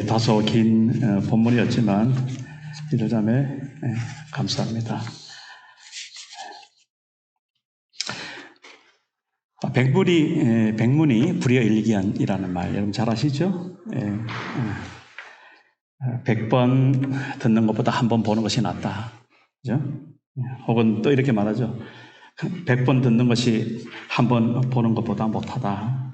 다소 긴 본문이었지만 이러자매 감사합니다. 백문이 불여일견이라는 말 여러분 잘 아시죠? 100번 듣는 것보다 한 번 보는 것이 낫다. 그죠? 혹은 또 이렇게 말하죠. 100번 듣는 것이 한 번 보는 것보다 못하다.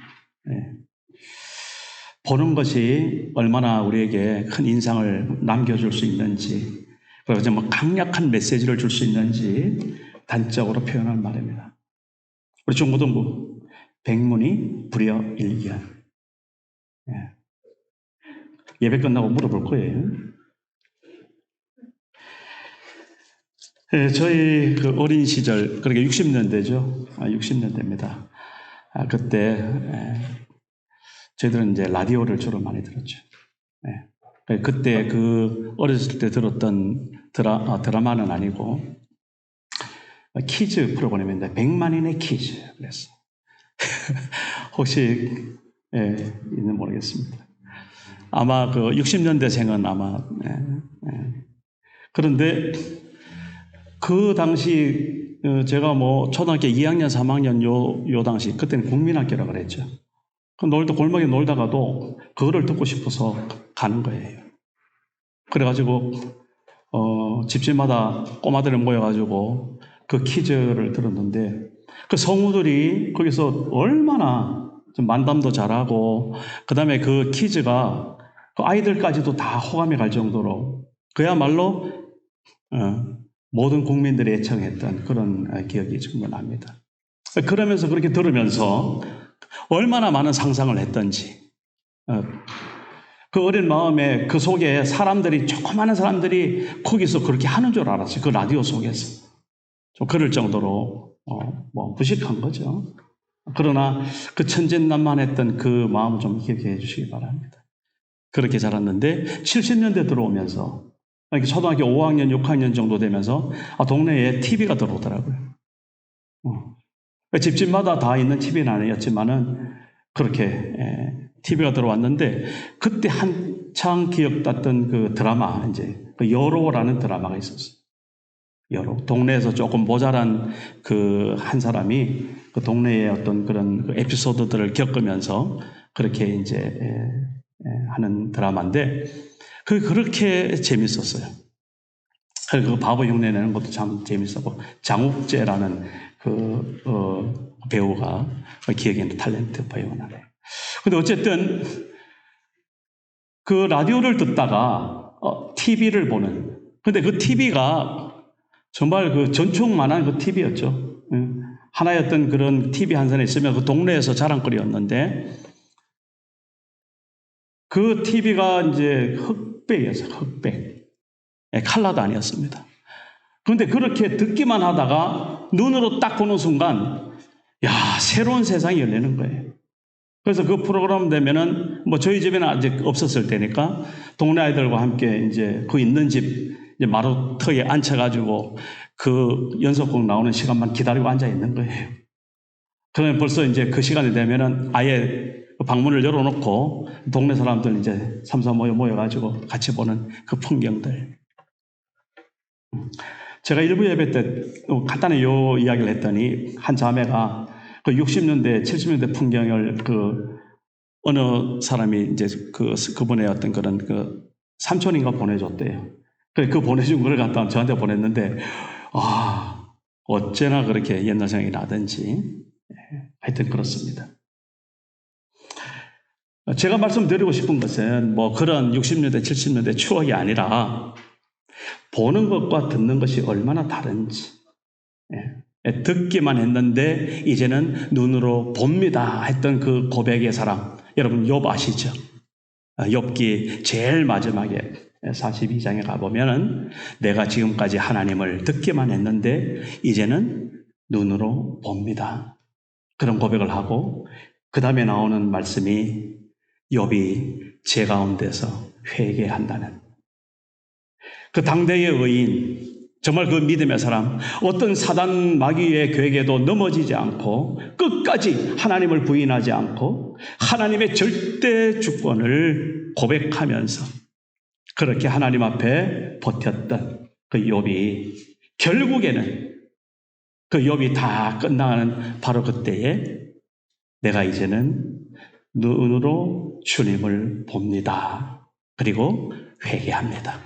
보는 것이 얼마나 우리에게 큰 인상을 남겨줄 수 있는지, 그리고 정말 강력한 메시지를 줄 수 있는지 단적으로 표현할 말입니다. 우리 중고등부 백문이 불여일견. 예배 끝나고 물어볼 거예요. 저희 그 어린 시절, 그러니까 60년대죠. 60년대입니다. 그때 저희들은 이제 라디오를 주로 많이 들었죠. 그때 그 어렸을 때 들었던 드라마는 아니고 퀴즈 프로그램인데 100만인의 퀴즈 그랬어요. 혹시 있는 모르겠습니다. 아마 그 60년대생은 아마 그런데 그 당시 제가 뭐 초등학교 2학년 3학년 요 당시 그때는 국민학교라고 그랬죠. 골목에 놀다가도 그거를 듣고 싶어서 가는 거예요. 그래가지고 집집마다 꼬마들이 모여가지고 그 퀴즈를 들었는데 그 성우들이 거기서 얼마나 좀 만담도 잘하고 그 다음에 그 퀴즈가 그 아이들까지도 다 호감이 갈 정도로 그야말로 모든 국민들이 애청했던 그런 기억이 정말 납니다. 그러면서 그렇게 들으면서 얼마나 많은 상상을 했던지 그 어린 마음에 그 속에 사람들이 조그마한 사람들이 거기서 그렇게 하는 줄 알았어요. 그 라디오 속에서 좀 그럴 정도로 무식한 거죠. 그러나 그 천진난만했던 그 마음을 좀 기억해 주시기 바랍니다. 그렇게 자랐는데 70년대 들어오면서 초등학교 5학년, 6학년 정도 되면서 동네에 TV가 들어오더라고요. 집집마다 다 있는 TV는 아니었지만은 그렇게 TV가 들어왔는데 그때 한창 기억났던 그 드라마 이제 그 여로라는 드라마가 있었어요. 여로 동네에서 조금 모자란 그 한 사람이 그 동네의 어떤 그런 그 에피소드들을 겪으면서 그렇게 이제 하는 드라마인데 그렇게 재밌었어요. 그 바보 흉내 내는 것도 참 재밌었고 장욱재라는 그 배우가 기억에 있는 탤런트 배우가 나네요. 근데 어쨌든 그 라디오를 듣다가 TV를 보는 근데 그 TV가 정말 그 전총만한 그 TV였죠. 하나였던 그런 TV 한 선에 있으면 그 동네에서 자랑거리였는데 그 TV가 이제 흑백이었어요. 흑백. 컬러도 아니었습니다. 그런데 그렇게 듣기만 하다가 눈으로 딱 보는 순간 새로운 세상이 열리는 거예요. 그래서 그 프로그램 되면은 뭐 저희 집에는 아직 없었을 때니까 동네 아이들과 함께 이제 그 있는 집 이제 마루터에 앉혀가지고 그 연속곡 나오는 시간만 기다리고 앉아 있는 거예요. 그러면 벌써 이제 그 시간이 되면은 아예 방문을 열어놓고 동네 사람들 이제 삼삼 모여가지고 같이 보는 그 풍경들. 제가 일부 예배 때 간단히 요 이야기를 했더니 한 자매가 그 60년대, 70년대 풍경을 그 어느 사람이 이제 그분의 어떤 그런 그 삼촌인가 보내줬대요. 그 보내준 걸 갖다 저한테 보냈는데, 어째나 그렇게 옛날 생각이 나든지. 하여튼 그렇습니다. 제가 말씀드리고 싶은 것은 뭐 그런 60년대, 70년대 추억이 아니라 보는 것과 듣는 것이 얼마나 다른지. 듣기만 했는데 이제는 눈으로 봅니다 했던 그 고백의 사람. 여러분 욥 아시죠? 욥기 제일 마지막에 42장에 가보면 내가 지금까지 하나님을 듣기만 했는데 이제는 눈으로 봅니다. 그런 고백을 하고 그 다음에 나오는 말씀이 욥이 제 가운데서 회개한다는 그 당대의 의인 정말 그 믿음의 사람 어떤 사단 마귀의 괴계도 넘어지지 않고 끝까지 하나님을 부인하지 않고 하나님의 절대 주권을 고백하면서 그렇게 하나님 앞에 버텼던 그 욥이 결국에는 그 욥이 다 끝나가는 바로 그때에 내가 이제는 눈으로 주님을 봅니다. 그리고 회개합니다.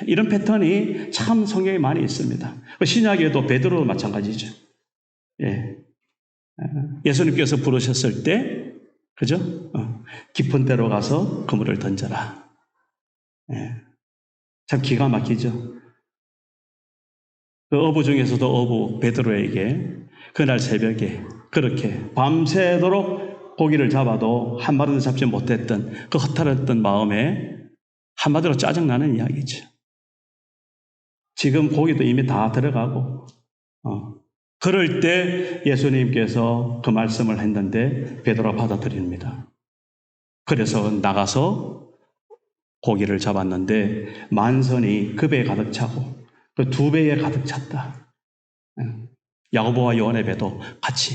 이런 패턴이 참 성경에 많이 있습니다. 신약에도 베드로도 마찬가지죠. 예. 예수님께서 부르셨을 때, 그죠? 깊은 데로 가서 그물을 던져라. 예. 참 기가 막히죠. 그 어부 중에서도 어부 베드로에게 그날 새벽에 그렇게 밤새도록 고기를 잡아도 한 마리도 잡지 못했던 그 허탈했던 마음에 한마디로 짜증나는 이야기죠. 지금 고기도 이미 다 들어가고 그럴 때 예수님께서 그 말씀을 했는데 베드로가 받아들입니다. 그래서 나가서 고기를 잡았는데 만선이 그 배에 가득 차고 그 두 배에 가득 찼다. 야고보와 요한의 배도 같이.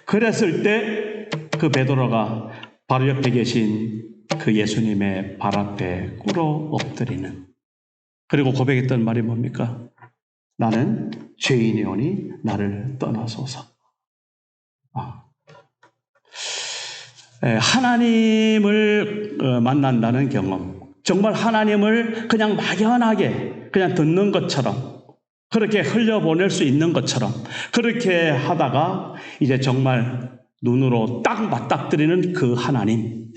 그랬을 때 그 베드로가 바로 옆에 계신 그 예수님의 발 앞에 꿇어 엎드리는, 그리고 고백했던 말이 뭡니까? 나는 죄인이오니 나를 떠나소서. 하나님을 만난다는 경험, 정말 하나님을 그냥 막연하게 그냥 듣는 것처럼 그렇게 흘려보낼 수 있는 것처럼 그렇게 하다가 이제 정말 눈으로 딱 맞닥뜨리는 그 하나님,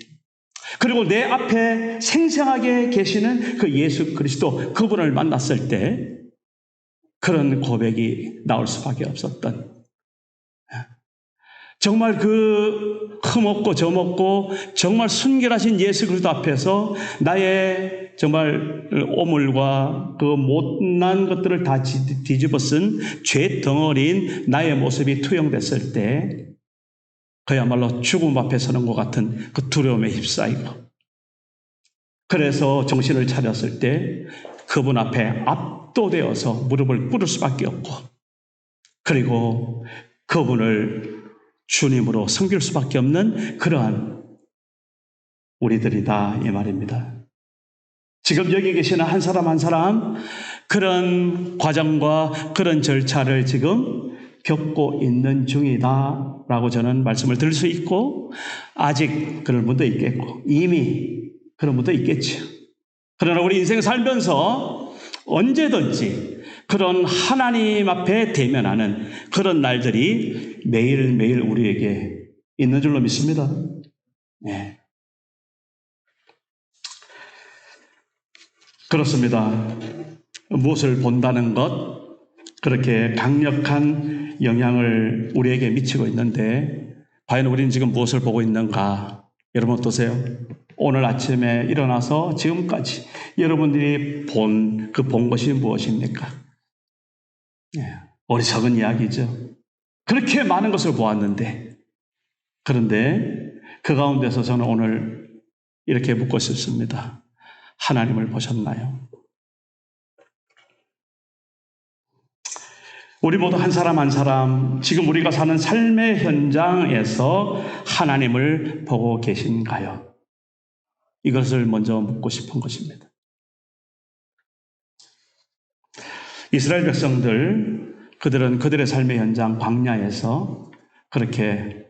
그리고 내 앞에 생생하게 계시는 그 예수 그리스도, 그분을 만났을 때 그런 고백이 나올 수밖에 없었던, 정말 그 흠없고 점없고 정말 순결하신 예수 그리스도 앞에서 나의 정말 오물과 그 못난 것들을 다 뒤집어 쓴 죄 덩어리인 나의 모습이 투영됐을 때 그야말로 죽음 앞에 서는 것 같은 그 두려움에 휩싸이고, 그래서 정신을 차렸을 때 그분 앞에 압도되어서 무릎을 꿇을 수밖에 없고, 그리고 그분을 주님으로 섬길 수밖에 없는 그러한 우리들이다 이 말입니다. 지금 여기 계시는 한 사람 한 사람 그런 과정과 그런 절차를 지금 겪고 있는 중이다라고 저는 말씀을 드릴 수 있고, 아직 그런 분도 있겠고 이미 그런 분도 있겠죠. 그러나 우리 인생 살면서 언제든지 그런 하나님 앞에 대면하는 그런 날들이 매일매일 우리에게 있는 줄로 믿습니다. 네. 그렇습니다. 무엇을 본다는 것, 그렇게 강력한 영향을 우리에게 미치고 있는데 과연 우리는 지금 무엇을 보고 있는가? 여러분 어떠세요? 오늘 아침에 일어나서 지금까지 여러분들이 본 것이 무엇입니까? 어리석은 이야기죠. 그렇게 많은 것을 보았는데, 그런데 그 가운데서 저는 오늘 이렇게 묻고 싶습니다. 하나님을 보셨나요? 우리 모두 한 사람 한 사람 지금 우리가 사는 삶의 현장에서 하나님을 보고 계신가요? 이것을 먼저 묻고 싶은 것입니다. 이스라엘 백성들, 그들은 그들의 삶의 현장 광야에서 그렇게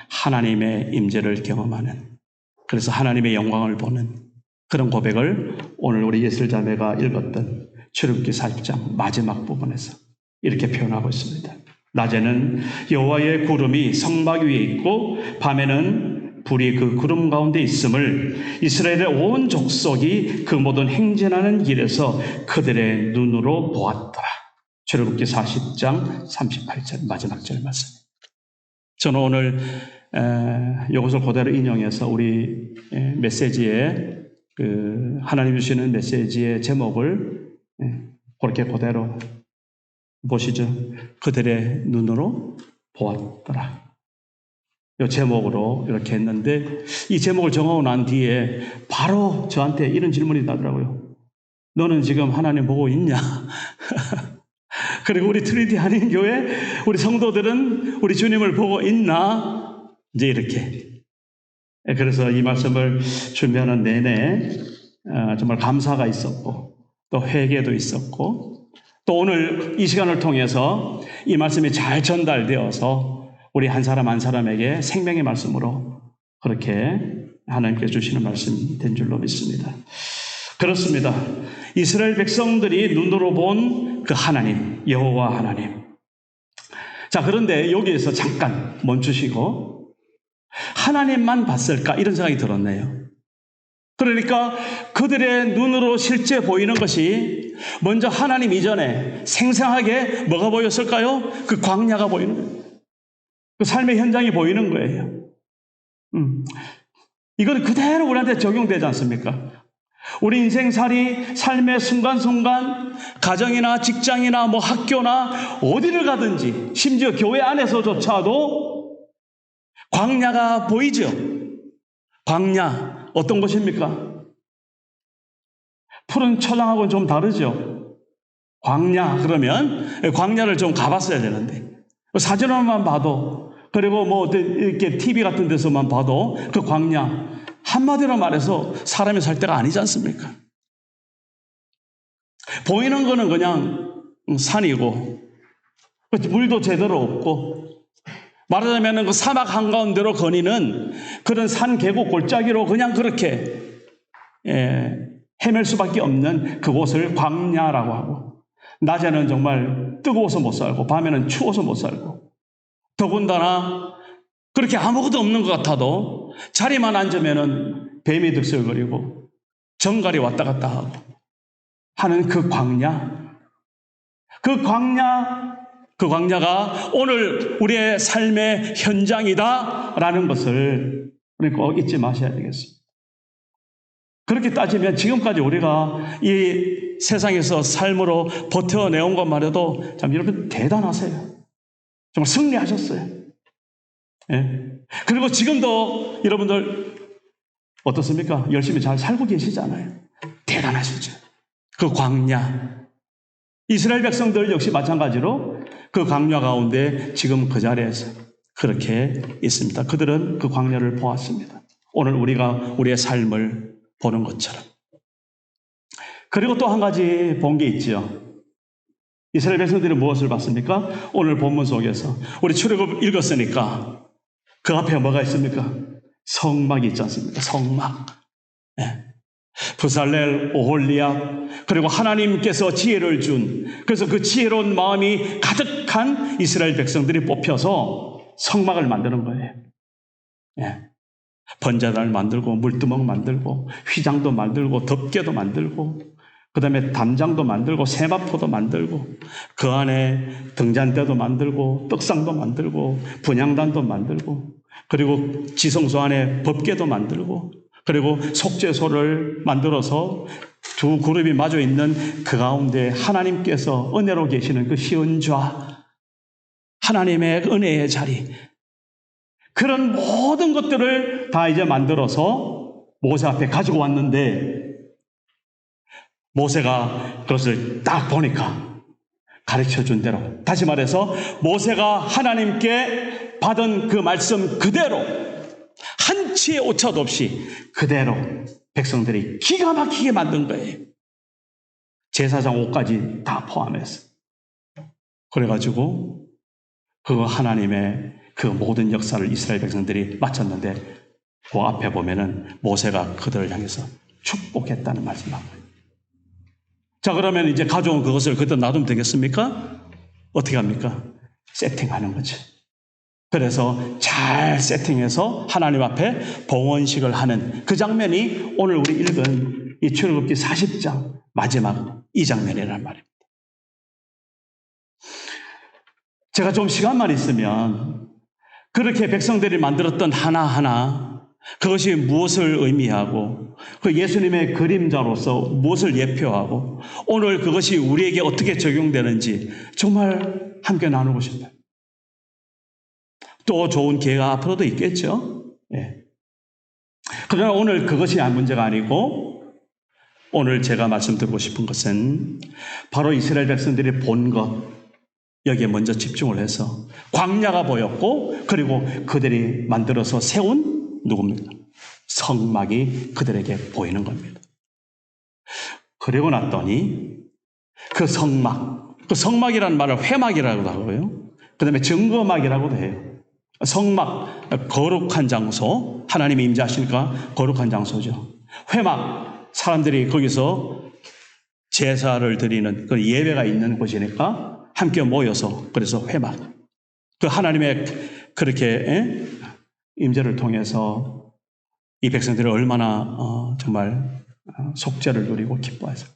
하나님의 임재를 경험하는, 그래서 하나님의 영광을 보는 그런 고백을 오늘 우리 예슬자매가 읽었던 출애굽기 40장 마지막 부분에서 이렇게 표현하고 있습니다. 낮에는 여호와의 구름이 성막 위에 있고 밤에는 불이 그 구름 가운데 있음을 이스라엘의 온 족속이 그 모든 행진하는 길에서 그들의 눈으로 보았더라. 출애굽기 40장 38절 마지막 절 말씀. 저는 오늘 이것을 그대로 인용해서 우리 메시지에 하나님 주시는 메시지의 제목을 그렇게 그대로 보시죠. 그들의 눈으로 보았더라. 이 제목으로 이렇게 했는데, 이 제목을 정하고 난 뒤에 바로 저한테 이런 질문이 나더라고요. 너는 지금 하나님 보고 있냐? 그리고 우리 트리니티 한인교회 우리 성도들은 우리 주님을 보고 있나? 이제 이렇게. 그래서 이 말씀을 준비하는 내내 정말 감사가 있었고 또 회개도 있었고 또 오늘 이 시간을 통해서 이 말씀이 잘 전달되어서 우리 한 사람 한 사람에게 생명의 말씀으로 그렇게 하나님께 주시는 말씀이 된 줄로 믿습니다. 그렇습니다. 이스라엘 백성들이 눈으로 본 그 하나님, 여호와 하나님. 자, 그런데 여기에서 잠깐 멈추시고 하나님만 봤을까? 이런 생각이 들었네요. 그러니까 그들의 눈으로 실제 보이는 것이 먼저 하나님 이전에 생생하게 뭐가 보였을까요? 그 광야가 보이는 거예요. 그 삶의 현장이 보이는 거예요. 이건 그대로 우리한테 적용되지 않습니까? 우리 인생살이 삶의 순간순간 가정이나 직장이나 뭐 학교나 어디를 가든지 심지어 교회 안에서조차도 광야가 보이죠. 광야 어떤 것입니까? 푸른 초장하고는 좀 다르죠. 광야 그러면 광야를 좀 가봤어야 되는데 사진으로만 봐도 그리고 뭐 이렇게 TV 같은 데서만 봐도 그 광야 한마디로 말해서 사람이 살 때가 아니지 않습니까? 보이는 거는 그냥 산이고 물도 제대로 없고 말하자면 그 사막 한가운데로 거니는 그런 산 계곡 골짜기로 그냥 그렇게 헤맬 수밖에 없는 그곳을 광야라고 하고 낮에는 정말 뜨거워서 못 살고 밤에는 추워서 못 살고 더군다나 그렇게 아무것도 없는 것 같아도 자리만 앉으면은 뱀이 득실거리고 정갈이 왔다 갔다 하고 하는 그 광야. 그 광야가 오늘 우리의 삶의 현장이다라는 것을 우리 꼭 잊지 마셔야 되겠습니다. 그렇게 따지면 지금까지 우리가 이 세상에서 삶으로 버텨내온 것만 해도 참 여러분 대단하세요. 정말 승리하셨어요. 예. 그리고 지금도 여러분들 어떻습니까? 열심히 잘 살고 계시잖아요. 대단하시죠. 그 광야. 이스라엘 백성들 역시 마찬가지로 그 광야 가운데 지금 그 자리에서 그렇게 있습니다. 그들은 그 광야를 보았습니다. 오늘 우리가 우리의 삶을 보는 것처럼. 그리고 또 한 가지 본 게 있죠. 이스라엘 백성들이 무엇을 봤습니까? 오늘 본문 속에서 우리 출애굽 읽었으니까 그 앞에 뭐가 있습니까? 성막이 있지 않습니까? 성막. 네. 부살렐, 오홀리압, 그리고 하나님께서 지혜를 준, 그래서 그 지혜로운 마음이 가득한 이스라엘 백성들이 뽑혀서 성막을 만드는 거예요. 네. 번제단을 만들고, 물두멍 만들고, 휘장도 만들고, 덮개도 만들고, 그 다음에 담장도 만들고, 세마포도 만들고, 그 안에 등잔대도 만들고, 떡상도 만들고, 분향단도 만들고, 그리고 지성소 안에 법궤도 만들고, 그리고 속죄소를 만들어서 두 그룹이 마주 있는 그 가운데 하나님께서 은혜로 계시는 그 시은좌, 하나님의 은혜의 자리, 그런 모든 것들을 다 이제 만들어서 모세 앞에 가지고 왔는데 모세가 그것을 딱 보니까 가르쳐준 대로, 다시 말해서 모세가 하나님께 받은 그 말씀 그대로 한치의 오차도 없이 그대로 백성들이 기가 막히게 만든 거예요. 제사장 옷까지 다 포함해서. 그래가지고 그 하나님의 그 모든 역사를 이스라엘 백성들이 마쳤는데 그 앞에 보면은 모세가 그들을 향해서 축복했다는 말씀을 한 거예요. 자, 그러면 이제 가져온 그것을 그때 놔두면 되겠습니까? 어떻게 합니까? 세팅하는 거죠. 그래서 잘 세팅해서 하나님 앞에 봉헌식을 하는 그 장면이 오늘 우리 읽은 이 출애굽기 40장 마지막 이 장면이란 말입니다. 제가 좀 시간만 있으면 그렇게 백성들이 만들었던 하나하나 그것이 무엇을 의미하고 그 예수님의 그림자로서 무엇을 예표하고 오늘 그것이 우리에게 어떻게 적용되는지 정말 함께 나누고 싶어요. 또 좋은 기회가 앞으로도 있겠죠. 예. 그러나 오늘 그것이 문제가 아니고 오늘 제가 말씀드리고 싶은 것은 바로 이스라엘 백성들이 본 것, 여기에 먼저 집중을 해서 광야가 보였고 그리고 그들이 만들어서 세운 누굽니까? 성막이 그들에게 보이는 겁니다. 그리고 났더니 그 성막이라는 말을 회막이라고도 하고요. 그 다음에 증거막이라고도 해요. 성막, 거룩한 장소, 하나님이 임재하시니까 거룩한 장소죠. 회막, 사람들이 거기서 제사를 드리는 그 예배가 있는 곳이니까 함께 모여서, 그래서 회막. 그 하나님의 그렇게 임재를 통해서 이 백성들이 얼마나 정말 속죄를 누리고 기뻐했을까.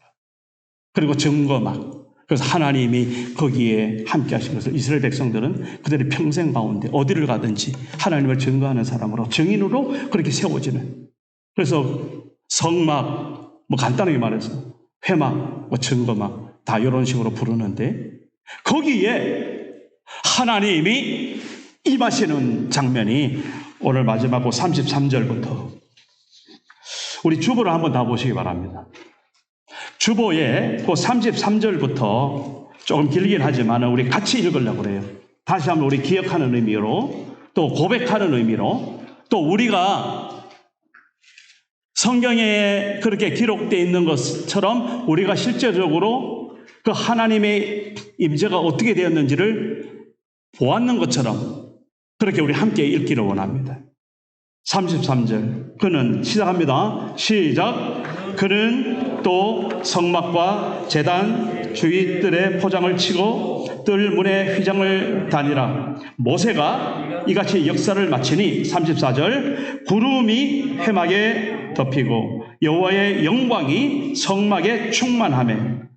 그리고 증거막. 그래서 하나님이 거기에 함께 하신 것을 이스라엘 백성들은 그들의 평생 가운데 어디를 가든지 하나님을 증거하는 사람으로, 증인으로 그렇게 세워지는. 그래서 성막, 뭐 간단하게 말해서 회막, 뭐 증거막 다 이런 식으로 부르는데 거기에 하나님이 임하시는 장면이 오늘 마지막으로 33절부터 우리 주보를 한번 다 보시기 바랍니다. 주보에 그 33절부터 조금 길긴 하지만 우리 같이 읽으려고 그래요. 다시 한번 우리 기억하는 의미로, 또 고백하는 의미로, 또 우리가 성경에 그렇게 기록되어 있는 것처럼 우리가 실제적으로 그 하나님의 임재가 어떻게 되었는지를 보았는 것처럼 그렇게 우리 함께 읽기를 원합니다. 33절. 그는 시작합니다. 시작. 그는 또 성막과 제단 주위 뜰에 포장을 치고 뜰 문에 휘장을 다니라. 모세가 이같이 역사를 마치니 34절. 구름이 회막에 덮이고 여호와의 영광이 성막에 충만하매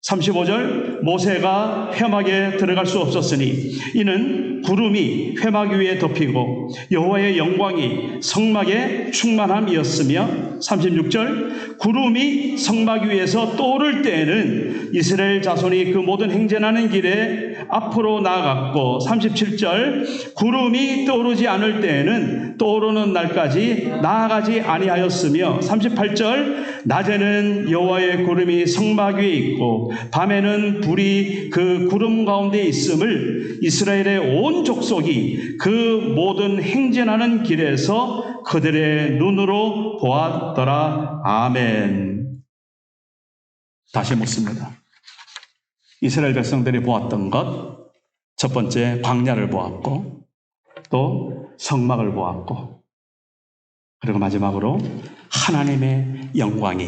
35절. 모세가 회막에 들어갈 수 없었으니 이는 구름이 회막 위에 덮이고 여호와의 영광이 성막에 충만함이었으며 36절. 구름이 성막 위에서 떠오를 때에는 이스라엘 자손이 그 모든 행진하는 길에 앞으로 나아갔고 37절. 구름이 떠오르지 않을 때에는 떠오르는 날까지 나아가지 아니하였으며 38절. 낮에는 여호와의 구름이 성막 위에 있고 밤에는 불이 그 구름 가운데 있음을 이스라엘의 온 족속이 그 모든 행진하는 길에서 그들의 눈으로 보았더라. 아멘. 다시 묻습니다. 이스라엘 백성들이 보았던 것, 첫 번째 광야를 보았고 또 성막을 보았고, 그리고 마지막으로 하나님의 영광이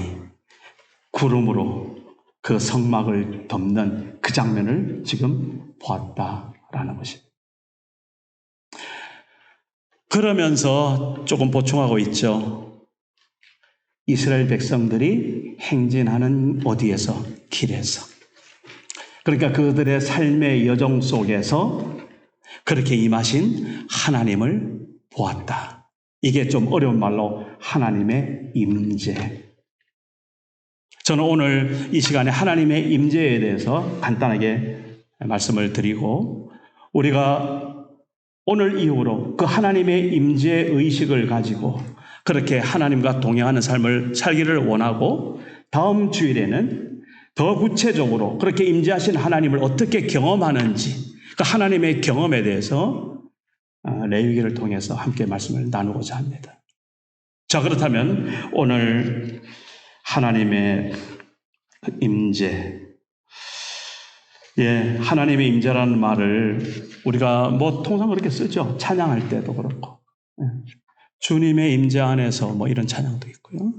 구름으로 그 성막을 덮는 그 장면을 지금 보았다라는 것입니다. 그러면서 조금 보충하고 있죠. 이스라엘 백성들이 행진하는 어디에서? 길에서. 그러니까 그들의 삶의 여정 속에서 그렇게 임하신 하나님을 보았다. 이게 좀 어려운 말로 하나님의 임재. 저는 오늘 이 시간에 하나님의 임재에 대해서 간단하게 말씀을 드리고, 우리가 오늘 이후로 그 하나님의 임재 의식을 가지고 그렇게 하나님과 동행하는 삶을 살기를 원하고, 다음 주일에는 더 구체적으로 그렇게 임재하신 하나님을 어떻게 경험하는지, 그 하나님의 경험에 대해서 레위기를 통해서 함께 말씀을 나누고자 합니다. 자, 그렇다면 오늘 하나님의 임재, 하나님의 임재라는 말을 우리가 뭐 통상 그렇게 쓰죠. 찬양할 때도 그렇고, 주님의 임재 안에서 뭐 이런 찬양도 있고요.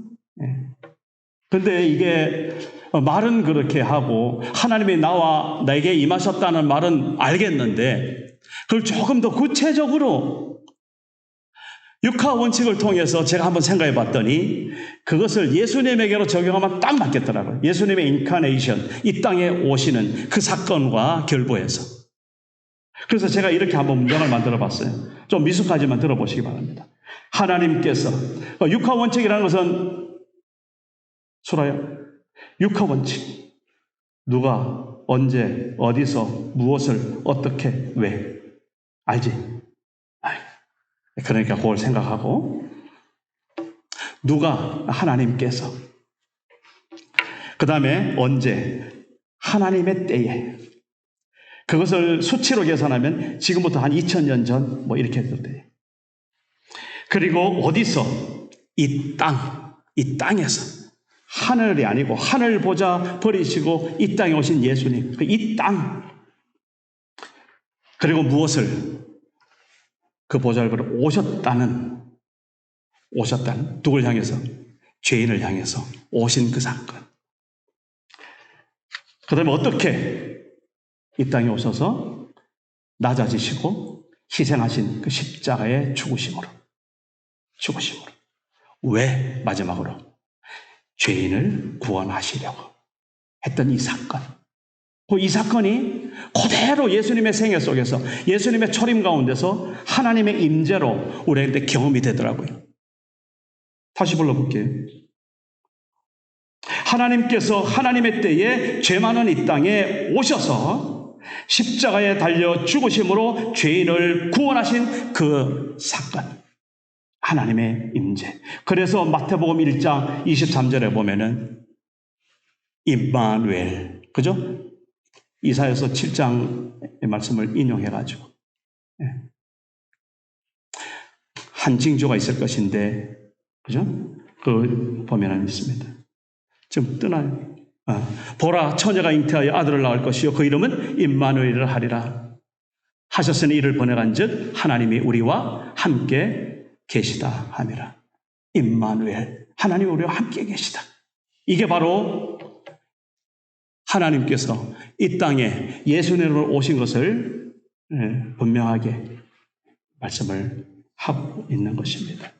근데 이게 말은 그렇게 하고 하나님이 나와 나에게 임하셨다는 말은 알겠는데, 그걸 조금 더 구체적으로 육하 원칙을 통해서 제가 한번 생각해 봤더니 그것을 예수님에게로 적용하면 딱 맞겠더라고요. 예수님의 인카네이션, 이 땅에 오시는 그 사건과 결부해서. 그래서 제가 이렇게 한번 문장을 만들어 봤어요. 좀 미숙하지만 들어보시기 바랍니다. 하나님께서, 육하 원칙이라는 것은 수라야, 육하 원칙. 누가, 언제, 어디서, 무엇을, 어떻게, 왜. 알지? 그러니까 그걸 생각하고, 누가, 하나님께서, 그 다음에 언제, 하나님의 때에, 그것을 수치로 계산하면 지금부터 한 2000년 전 뭐 이렇게 해도 돼요. 그리고 어디서, 이 땅에서 하늘이 아니고 하늘 보좌 버리시고 이 땅에 오신 예수님, 이 땅, 그리고 무엇을 그 보좌를 걸어 오셨다는 누굴 향해서? 죄인을 향해서 오신 그 사건. 그 다음에 어떻게 이 땅에 오셔서 낮아지시고 희생하신 그 십자가의 죽으심으로. 왜? 마지막으로 죄인을 구원하시려고 했던 이 사건. 이 사건이 그대로 예수님의 생애 속에서, 예수님의 초림 가운데서 하나님의 임재로 우리한테 경험이 되더라고요. 다시 불러볼게요. 하나님께서 하나님의 때에 죄 많은 이 땅에 오셔서 십자가에 달려 죽으심으로 죄인을 구원하신 그 사건. 하나님의 임재. 그래서 마태복음 1장 23절에 보면은 임마누엘, 그죠? 이사야서 7장의 말씀을 인용해가지고 한 징조가 있을 것인데, 그죠? 그 보면은 있습니다. 좀 뜨나요? 보라, 처녀가 잉태하여 아들을 낳을 것이요 그 이름은 임마누엘을 하리라 하셨으니 이를 보내간즉 하나님이 우리와 함께 계시다 함이라. 임마누엘, 하나님이 우리와 함께 계시다. 이게 바로 하나님께서 이 땅에 예수님으로 오신 것을 분명하게 말씀을 하고 있는 것입니다.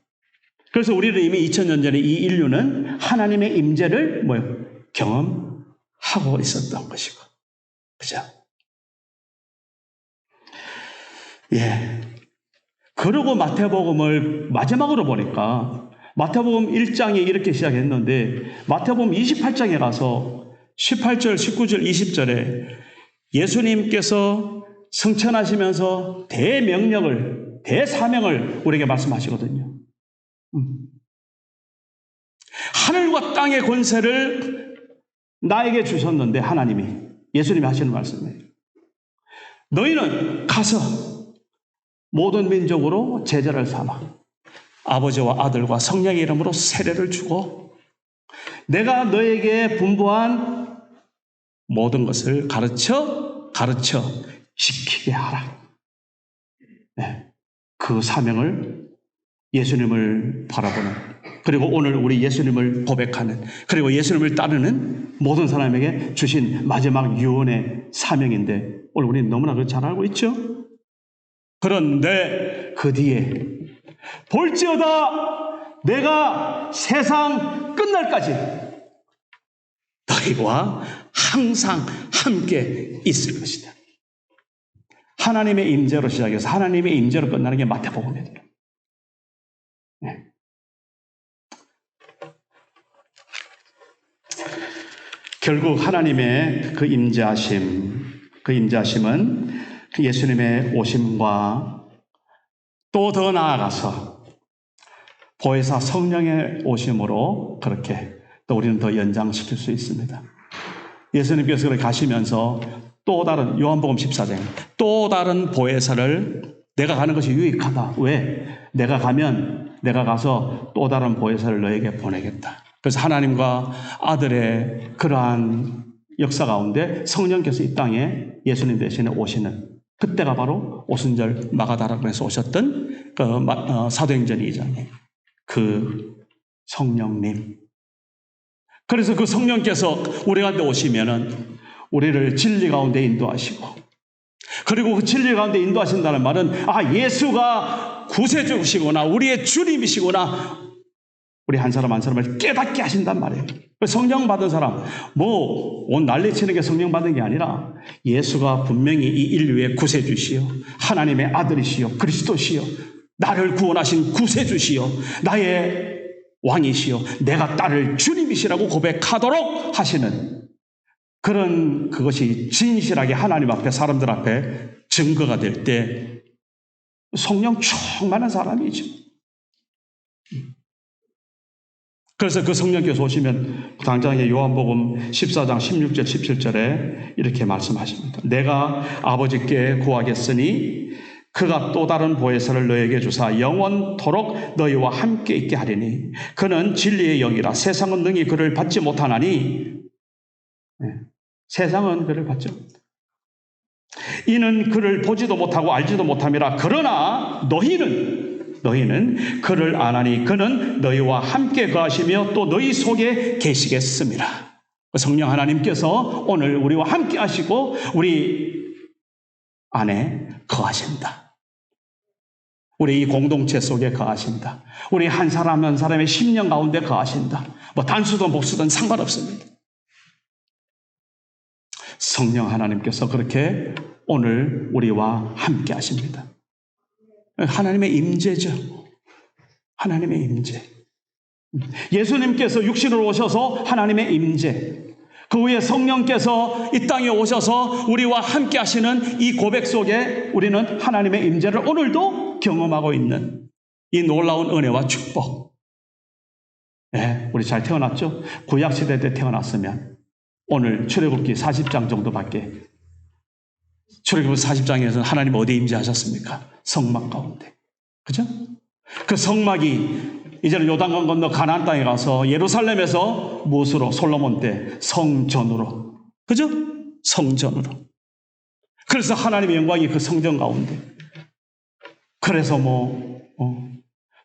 그래서 우리는 이미 2000년 전에 이 인류는 하나님의 임재를 경험하고 있었던 것이고, 그죠? 예. 그러고 마태복음을 마지막으로 보니까 마태복음 1장에 이렇게 시작했는데 마태복음 28장에 가서 18절, 19절, 20절에 예수님께서 성천하시면서 대명령을, 대사명을 우리에게 말씀하시거든요. 하늘과 땅의 권세를 나에게 주셨는데 하나님이, 예수님이 하시는 말씀이에요. 너희는 가서 모든 민족으로 제자를 삼아 아버지와 아들과 성령의 이름으로 세례를 주고 내가 너에게 분부한 모든 것을 가르쳐 지키게 하라. 네. 그 사명을 예수님을 바라보는, 그리고 오늘 우리 예수님을 고백하는, 그리고 예수님을 따르는 모든 사람에게 주신 마지막 유언의 사명인데 오늘 우리는 너무나 그걸 잘 알고 있죠? 그런데 그 뒤에 볼지어다 내가 세상 끝날까지 너희와 항상 함께 있을 것이다. 하나님의 임재로 시작해서 하나님의 임재로 끝나는 게 마태복음이에요. 네. 결국 하나님의 그 임재하심은 예수님의 오심과 또 더 나아가서 보혜사 성령의 오심으로 그렇게 또 우리는 더 연장시킬 수 있습니다. 예수님께서 그렇게 가시면서 또 다른, 요한복음 14장, 또 다른 보혜사를, 내가 가는 것이 유익하다. 왜? 내가 가서 또 다른 보혜사를 너에게 보내겠다. 그래서 하나님과 아들의 그러한 역사 가운데 성령께서 이 땅에 예수님 대신에 오시는, 그때가 바로 오순절 마가다락방에서 오셨던 그 사도행전 2장의 그 성령님. 그래서 그 성령께서 우리 가운데 오시면은 우리를 진리 가운데 인도하시고, 그리고 그 진리 가운데 인도하신다는 말은 예수가 구세주시구나, 우리의 주님이시구나, 우리 한 사람 한 사람을 깨닫게 하신단 말이에요. 성령 받은 사람, 온 난리치는 게 성령 받은 게 아니라 예수가 분명히 이 인류의 구세주시요, 하나님의 아들이시요, 그리스도시요, 나를 구원하신 구세주시요, 나의 왕이시요, 내가 따를 주님이시라고 고백하도록 하시는 그것이 진실하게 하나님 앞에, 사람들 앞에 증거가 될 때 성령 충만한 사람이죠. 그래서 그 성령께서 오시면 당장에 요한복음 14장 16절 17절에 이렇게 말씀하십니다. 내가 아버지께 구하겠으니 그가 또 다른 보혜사를 너에게 주사 영원토록 너희와 함께 있게 하리니 그는 진리의 영이라 세상은 능히 그를 받지 못하나니 세상은 그를 받지 못한다. 이는 그를 보지도 못하고 알지도 못함이라. 그러나 너희는 그를 아나니 그는 너희와 함께 거하시며 또 너희 속에 계시겠습니다. 성령 하나님께서 오늘 우리와 함께 하시고 우리 안에 거하신다. 우리 이 공동체 속에 거하신다. 우리 한 사람 한 사람의 심령 가운데 거하신다. 뭐 단수든 복수든 상관없습니다. 성령 하나님께서 그렇게 오늘 우리와 함께 하십니다. 하나님의 임재죠. 하나님의 임재. 예수님께서 육신으로 오셔서 하나님의 임재. 그 후에 성령께서 이 땅에 오셔서 우리와 함께 하시는 이 고백 속에 우리는 하나님의 임재를 오늘도 경험하고 있는 이 놀라운 은혜와 축복. 네, 우리 잘 태어났죠? 구약시대 때 태어났으면 오늘 출애굽기 40장 정도밖에, 출애굽기 40장에서는 하나님 어디에 임재하셨습니까? 성막 가운데. 그죠? 그 성막이 이제는 요단강 건너 가나안 땅에 가서 예루살렘에서 무엇으로? 솔로몬 때 성전으로. 그죠? 성전으로. 그래서 하나님의 영광이 그 성전 가운데. 그래서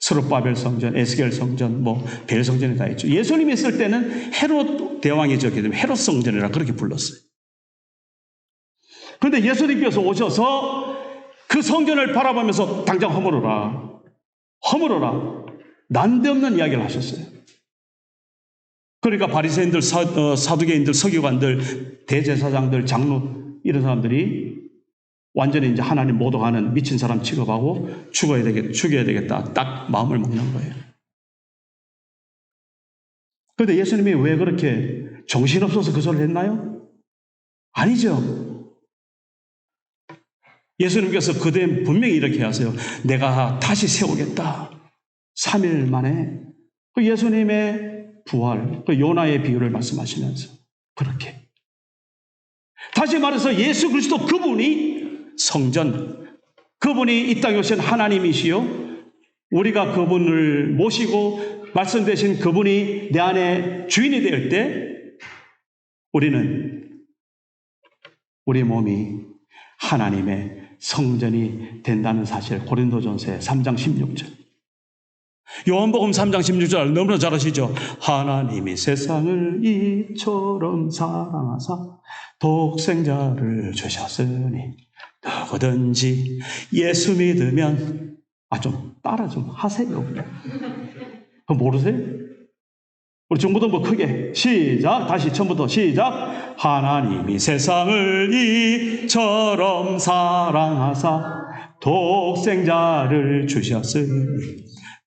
스룹바벨 성전, 에스겔 성전, 벨 성전이 다 있죠. 예수님이 있을 때는 헤롯 대왕이 저기 헤롯 성전이라 그렇게 불렀어요. 그런데 예수님께서 오셔서 그 성전을 바라보면서 당장 허물어라. 난데없는 이야기를 하셨어요. 그러니까 바리새인들, 사두개인들, 서기관들, 대제사장들, 장로 이런 사람들이 완전히 이제 하나님 모독하는 미친 사람 취급하고 죽여야 되겠다. 딱 마음을 먹는 거예요. 그런데 예수님이 왜 그렇게 정신없어서 그 소리를 했나요? 아니죠. 예수님께서 그때 분명히 이렇게 하세요. 내가 다시 세우겠다. 3일 만에. 그 예수님의 부활, 그 요나의 비유를 말씀하시면서 그렇게. 다시 말해서 예수 그리스도 그분이 성전, 그분이 이 땅에 오신 하나님이시요, 우리가 그분을 모시고 말씀되신 그분이 내 안에 주인이 될 때 우리는 우리 몸이 하나님의 성전이 된다는 사실. 고린도전서 3장 16절. 요한복음 3장 16절 너무나 잘 아시죠? 하나님이 세상을 이처럼 사랑하사 독생자를 주셨으니 누구든지 예수 믿으면 좀 따라 좀 하세요. 그거 모르세요? 우리 전부터 크게 시작. 다시 처음부터 시작. 하나님이 세상을 이처럼 사랑하사 독생자를 주셨으니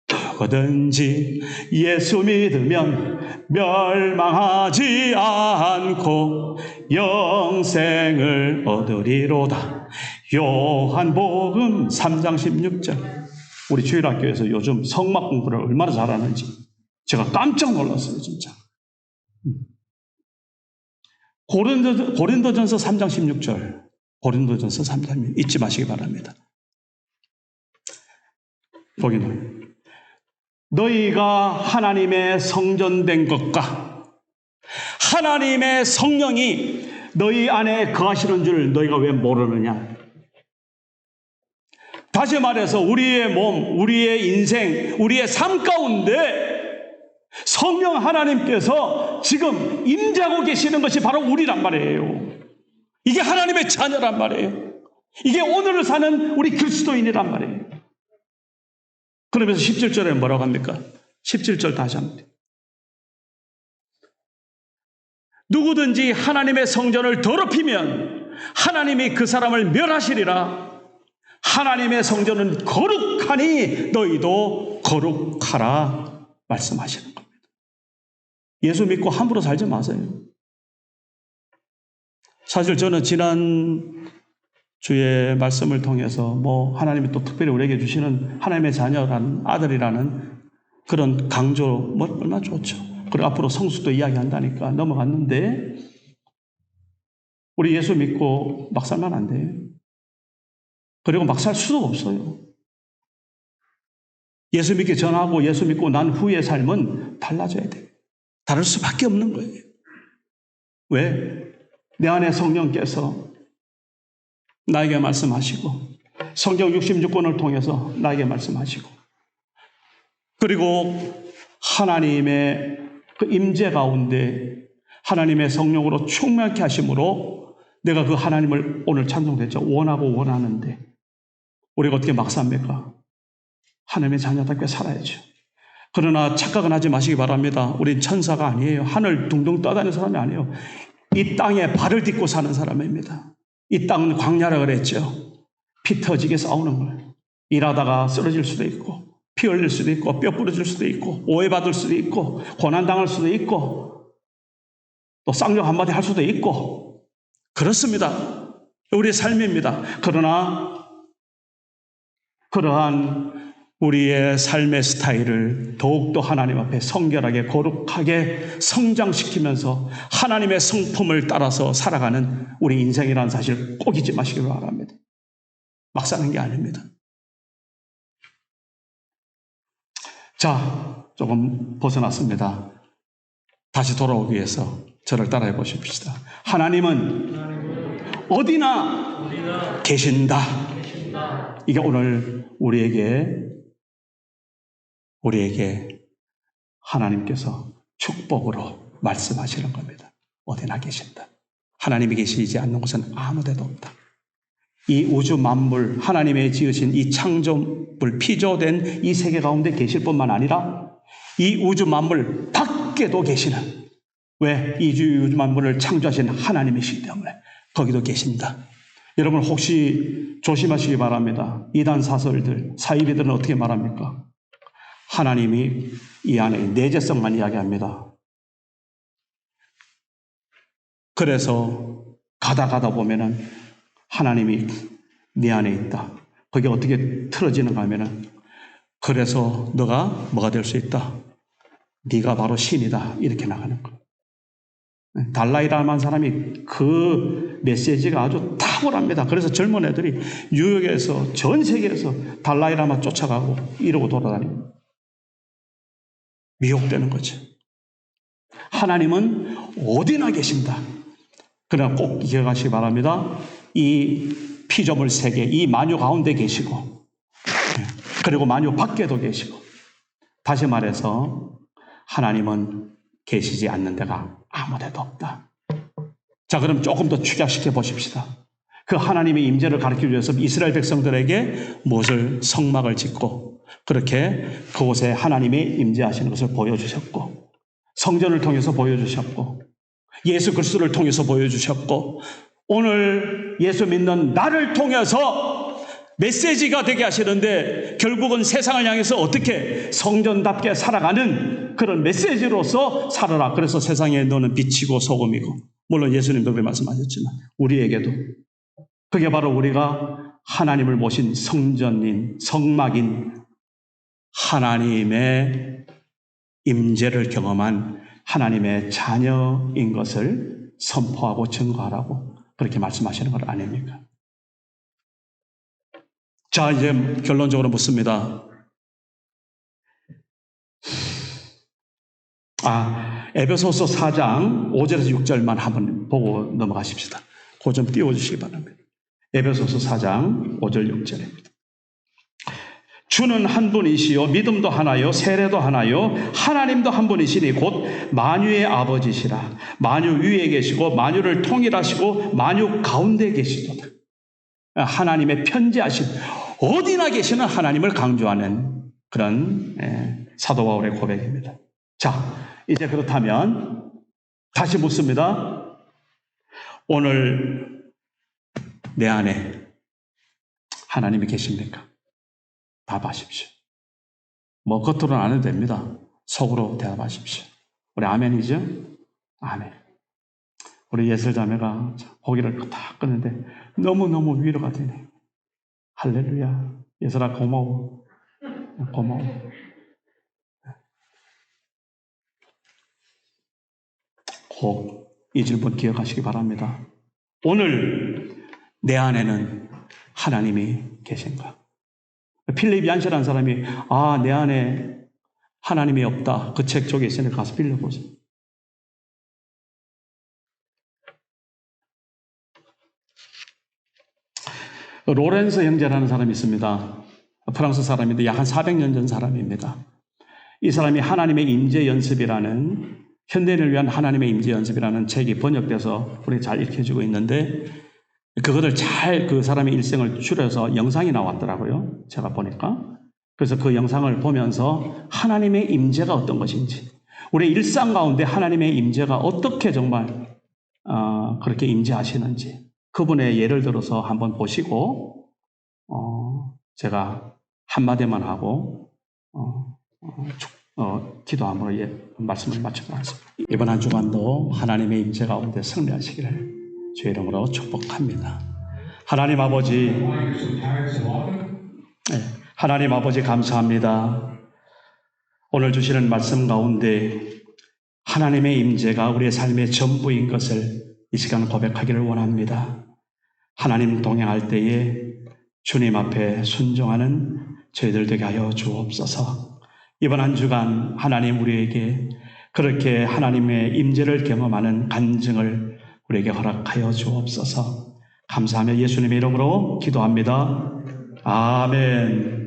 누구든지 예수 믿으면 멸망하지 않고 영생을 얻으리로다. 요한복음 3장 16절. 우리 주일학교에서 요즘 성막 공부를 얼마나 잘하는지 제가 깜짝 놀랐어요, 진짜. 고린도전서 3장 16절. 고린도전서 3장 잊지 마시기 바랍니다. 거기는 너희가 하나님의 성전된 것과 하나님의 성령이 너희 안에 거하시는 줄 너희가 왜 모르느냐? 다시 말해서 우리의 몸, 우리의 인생, 우리의 삶 가운데 성령 하나님께서 지금 임재하고 계시는 것이 바로 우리란 말이에요. 이게 하나님의 자녀란 말이에요. 이게 오늘을 사는 우리 그리스도인이란 말이에요. 그러면서 17절에 뭐라고 합니까? 17절 다시 합니다. 누구든지 하나님의 성전을 더럽히면 하나님이 그 사람을 멸하시리라. 하나님의 성전은 거룩하니 너희도 거룩하라 말씀하시는 겁니다. 예수 믿고 함부로 살지 마세요. 사실 저는 지난 주의 말씀을 통해서 하나님이 또 특별히 우리에게 주시는 하나님의 자녀라는 아들이라는 그런 강조 얼마나 좋죠. 그리고 앞으로 성숙도 이야기한다니까 넘어갔는데 우리 예수 믿고 막 살면 안 돼요. 그리고 막 살 수도 없어요. 예수 믿기 전하고 예수 믿고 난 후의 삶은 달라져야 돼요. 다를 수밖에 없는 거예요. 왜? 내 안에 성령께서 나에게 말씀하시고 성경 66권을 통해서 나에게 말씀하시고 그리고 하나님의 그 임재 가운데 하나님의 성령으로 충만케 하심으로 내가 그 하나님을 오늘 찬송됐죠. 원하고 원하는데 우리가 어떻게 막 삽니까? 하나님의 자녀답게 살아야죠. 그러나 착각은 하지 마시기 바랍니다. 우린 천사가 아니에요. 하늘 둥둥 떠다니는 사람이 아니에요. 이 땅에 발을 딛고 사는 사람입니다. 이 땅은 광야라 그랬죠. 피 터지게 싸우는 거예요. 일하다가 쓰러질 수도 있고 피 흘릴 수도 있고 뼈 부러질 수도 있고 오해받을 수도 있고 고난당할 수도 있고 또 쌍욕 한마디 할 수도 있고 그렇습니다. 우리의 삶입니다. 그러나 그러한 우리의 삶의 스타일을 더욱더 하나님 앞에 성결하게 거룩하게 성장시키면서 하나님의 성품을 따라서 살아가는 우리 인생이라는 사실을 꼭 잊지 마시기 바랍니다. 막 사는 게 아닙니다. 자, 조금 벗어났습니다. 다시 돌아오기 위해서 저를 따라해 보십시다. 하나님은 어디나 계신다. 이게 오늘 우리에게 하나님께서 축복으로 말씀하시는 겁니다. 어디나 계신다. 하나님이 계시지 않는 곳은 아무 데도 없다. 이 우주 만물, 하나님의 지으신 이 창조물, 피조된 이 세계 가운데 계실 뿐만 아니라 이 우주 만물 밖에도 계시는, 왜? 이 우주 만물을 창조하신 하나님이시기 때문에 거기도 계신다. 여러분 혹시 조심하시기 바랍니다. 이단 사설들, 사이비들은 어떻게 말합니까? 하나님이 이 안에 내재성만 이야기합니다. 그래서 가다 보면은 하나님이 네 안에 있다. 그게 어떻게 틀어지는가 하면은 그래서 너가 뭐가 될 수 있다. 네가 바로 신이다. 이렇게 나가는 거. 달라이라만 사람이 그 메시지가 아주 탁월합니다. 그래서 젊은 애들이 뉴욕에서 전 세계에서 달라이라마 쫓아가고 이러고 돌아다닙니다. 미혹되는 거죠. 하나님은 어디나 계신다. 그러나 꼭 기억하시기 바랍니다. 이 피조물 세계, 이 만유 가운데 계시고 그리고 만유 밖에도 계시고 다시 말해서 하나님은 계시지 않는 데가 아무 데도 없다. 자, 그럼 조금 더 축약시켜 보십시다. 그 하나님의 임재를 가르치기 위해서 이스라엘 백성들에게 무엇을 성막을 짓고 그렇게 그곳에 하나님이 임재하시는 것을 보여주셨고 성전을 통해서 보여주셨고 예수 그리스도를 통해서 보여주셨고 오늘 예수 믿는 나를 통해서 메시지가 되게 하시는데 결국은 세상을 향해서 어떻게 성전답게 살아가는 그런 메시지로서 살아라. 그래서 세상에 너는 빛이고 소금이고 물론 예수님도 그렇게 말씀하셨지만 우리에게도 그게 바로 우리가 하나님을 모신 성전인 성막인 하나님의 임재를 경험한 하나님의 자녀인 것을 선포하고 증거하라고 그렇게 말씀하시는 것 아닙니까? 자, 이제 결론적으로 묻습니다. 에베소서 4장 5절에서 6절만 한번 보고 넘어가십시다. 그거 좀 띄워주시기 바랍니다. 에베소서 4장 5절 6절입니다. 주는 한 분이시요 믿음도 하나요 세례도 하나요 하나님도 한 분이시니 곧 만유의 아버지시라. 만유 위에 계시고 만유를 통일하시고 만유 가운데 계시도다. 하나님의 편지하신 어디나 계시는 하나님을 강조하는 그런 사도 바울의 고백입니다. 자, 이제 그렇다면 다시 묻습니다. 오늘 내 안에 하나님이 계십니까? 답하십시오. 뭐 겉으로는 안 해도 됩니다. 속으로 대답하십시오. 우리 아멘이죠? 아멘. 우리 예슬자매가 고기를 딱 끄는데 너무너무 위로가 되네. 할렐루야. 예슬아 고마워. 고마워. 꼭 이 질문 기억하시기 바랍니다. 오늘 내 안에는 하나님이 계신가? 필립 얀시라는 사람이 내 안에 하나님이 없다. 그 책 쪽에 있으니까 가서 빌려보세요. 로렌스 형제라는 사람이 있습니다. 프랑스 사람인데 약 한 400년 전 사람입니다. 이 사람이 하나님의 임재 연습이라는, 현대인을 위한 하나님의 임재 연습이라는 책이 번역돼서 우리 잘 읽혀지고 있는데, 그거를 잘 그 사람의 일생을 줄여서 영상이 나왔더라고요. 제가 보니까. 그래서 그 영상을 보면서 하나님의 임재가 어떤 것인지, 우리 일상 가운데 하나님의 임재가 어떻게 정말 그렇게 임재하시는지, 그분의 예를 들어서 한번 보시고 제가 한마디만 하고 기도함으로 말씀을 마치도록 하겠습니다. 이번 한 주간도 하나님의 임재 가운데 승리하시기를 주의 이름으로 축복합니다. 하나님 아버지, 하나님 아버지 감사합니다. 오늘 주시는 말씀 가운데 하나님의 임재가 우리의 삶의 전부인 것을 이 시간 고백하기를 원합니다. 하나님 동행할 때에 주님 앞에 순종하는 저희들 되게 하여 주옵소서. 이번 한 주간 하나님 우리에게 그렇게 하나님의 임재를 경험하는 간증을 우리에게 허락하여 주옵소서. 감사하며 예수님의 이름으로 기도합니다. 아멘.